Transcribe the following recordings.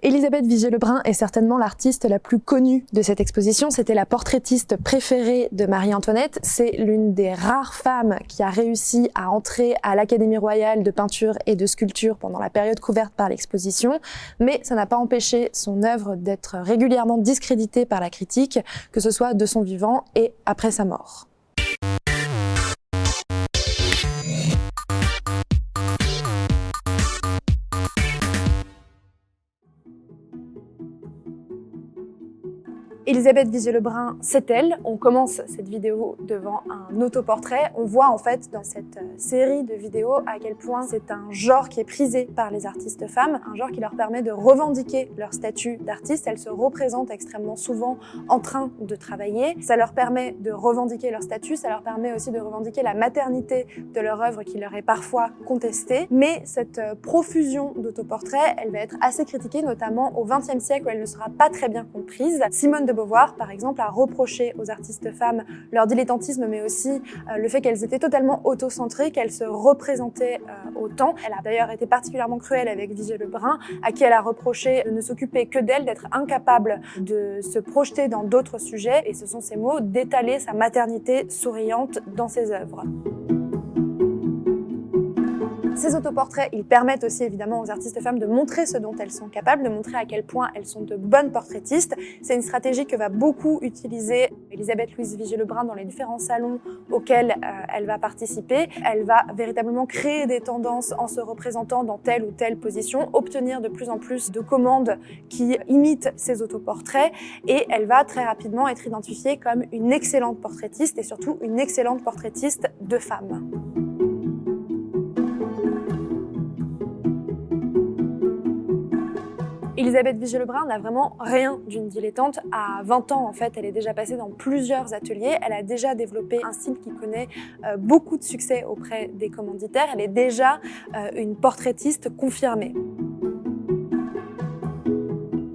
Élisabeth Vigée-Lebrun est certainement l'artiste la plus connue de cette exposition. C'était la portraitiste préférée de Marie-Antoinette. C'est l'une des rares femmes qui a réussi à entrer à l'Académie royale de peinture et de sculpture pendant la période couverte par l'exposition. Mais ça n'a pas empêché son œuvre d'être régulièrement discréditée par la critique, que ce soit de son vivant et après sa mort. Élisabeth Vigée-Lebrun, c'est elle. On commence cette vidéo devant un autoportrait. On voit en fait dans cette série de vidéos à quel point c'est un genre qui est prisé par les artistes femmes, un genre qui leur permet de revendiquer leur statut d'artiste. Elles se représentent extrêmement souvent en train de travailler. Ça leur permet de revendiquer leur statut, ça leur permet aussi de revendiquer la maternité de leur œuvre qui leur est parfois contestée. Mais cette profusion d'autoportraits, elle va être assez critiquée, notamment au XXe siècle où elle ne sera pas très bien comprise. Simone de Beauvoir, par exemple, a reproché aux artistes femmes leur dilettantisme, mais aussi le fait qu'elles étaient totalement autocentrées, qu'elles se représentaient autant. Elle a d'ailleurs été particulièrement cruelle avec Vigée-Lebrun, à qui elle a reproché de ne s'occuper que d'elle, d'être incapable de se projeter dans d'autres sujets, et ce sont ces mots, d'étaler sa maternité souriante dans ses œuvres. Ces autoportraits, ils permettent aussi évidemment aux artistes femmes de montrer ce dont elles sont capables, de montrer à quel point elles sont de bonnes portraitistes. C'est une stratégie que va beaucoup utiliser Élisabeth Louise Vigée-Lebrun dans les différents salons auxquels elle va participer. Elle va véritablement créer des tendances en se représentant dans telle ou telle position, obtenir de plus en plus de commandes qui imitent ces autoportraits, et elle va très rapidement être identifiée comme une excellente portraitiste et surtout une excellente portraitiste de femmes. Élisabeth Vigée-Lebrun n'a vraiment rien d'une dilettante. À 20 ans, en fait, elle est déjà passée dans plusieurs ateliers. Elle a déjà développé un style qui connaît beaucoup de succès auprès des commanditaires. Elle est déjà une portraitiste confirmée.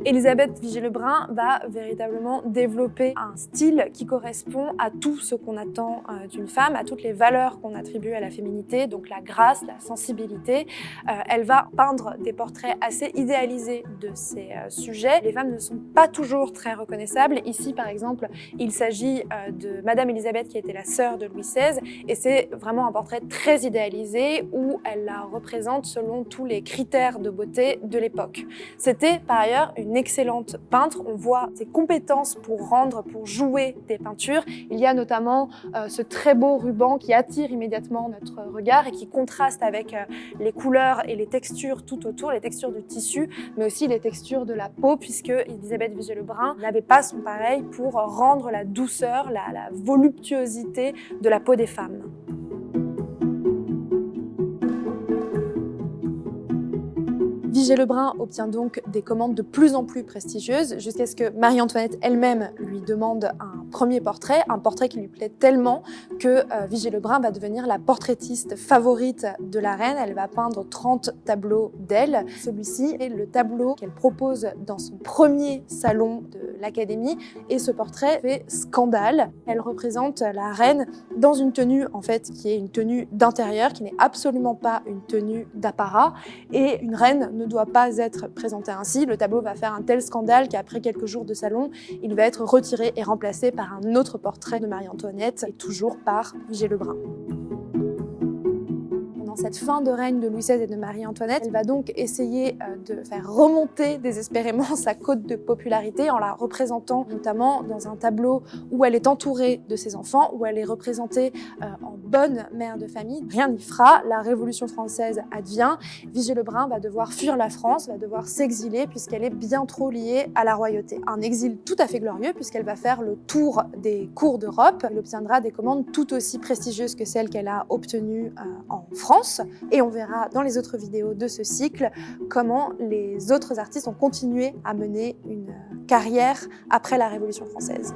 Élisabeth Vigée-Lebrun va véritablement développer un style qui correspond à tout ce qu'on attend d'une femme, à toutes les valeurs qu'on attribue à la féminité, donc la grâce, la sensibilité. Elle va peindre des portraits assez idéalisés de ces sujets. Les femmes ne sont pas toujours très reconnaissables. Ici, par exemple, il s'agit de Madame Élisabeth qui était la sœur de Louis XVI, et c'est vraiment un portrait très idéalisé où elle la représente selon tous les critères de beauté de l'époque. C'était par ailleurs une excellente peintre. On voit ses compétences pour rendre, pour jouer des peintures. Il y a notamment ce très beau ruban qui attire immédiatement notre regard et qui contraste avec les couleurs et les textures tout autour, les textures du tissu, mais aussi les textures de la peau, puisque Élisabeth Vigée-Lebrun n'avait pas son pareil pour rendre la douceur, la voluptuosité de la peau des femmes. Vigée-Lebrun obtient donc des commandes de plus en plus prestigieuses jusqu'à ce que Marie-Antoinette elle-même lui demande un premier portrait, un portrait qui lui plaît tellement que Vigée-Lebrun va devenir la portraitiste favorite de la reine. Elle va peindre 30 tableaux d'elle. Celui-ci est le tableau qu'elle propose dans son premier salon de l'Académie, et ce portrait fait scandale. Elle représente la reine dans une tenue en fait qui est une tenue d'intérieur, qui n'est absolument pas une tenue d'apparat, et une reine ne doit pas être présentée ainsi. Le tableau va faire un tel scandale qu'après quelques jours de salon, il va être retiré et remplacé par un autre portrait de Marie-Antoinette, et toujours par Vigée-Lebrun. Cette fin de règne de Louis XVI et de Marie-Antoinette, elle va donc essayer de faire remonter désespérément sa cote de popularité en la représentant notamment dans un tableau où elle est entourée de ses enfants, où elle est représentée en bonne mère de famille. Rien n'y fera, la Révolution française advient. Vigée-Lebrun va devoir fuir la France, va devoir s'exiler puisqu'elle est bien trop liée à la royauté. Un exil tout à fait glorieux puisqu'elle va faire le tour des cours d'Europe. Elle obtiendra des commandes tout aussi prestigieuses que celles qu'elle a obtenues en France. Et on verra dans les autres vidéos de ce cycle comment les autres artistes ont continué à mener une carrière après la Révolution française.